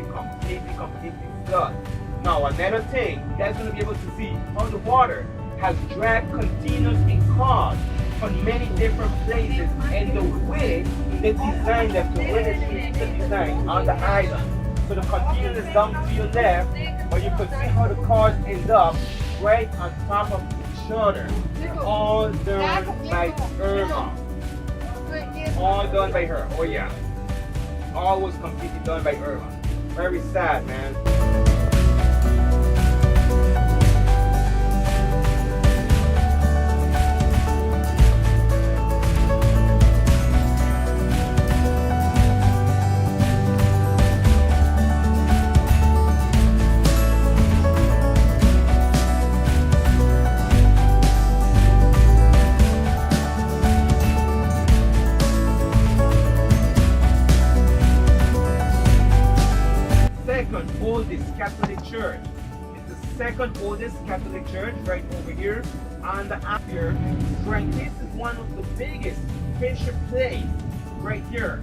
completely flood. Now another thing, you guys are going to be able to see how the water has dragged containers and cars from many different places, and the way they designed them, the way they changed the design on the island. So the container is down to your left, but you can see how the cars end up right on top of each other. All done by Irma. All done by her. Oh yeah. All was completely done by Irma. Very sad, man. Oldest Catholic church. It's the second oldest Catholic church right over here on the app here. Right, this is one of the biggest fisher place right here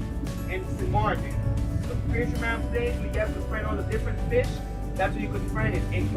in St. Maarten. The fisherman place, we get to find all the different fish. That's where you could find it in.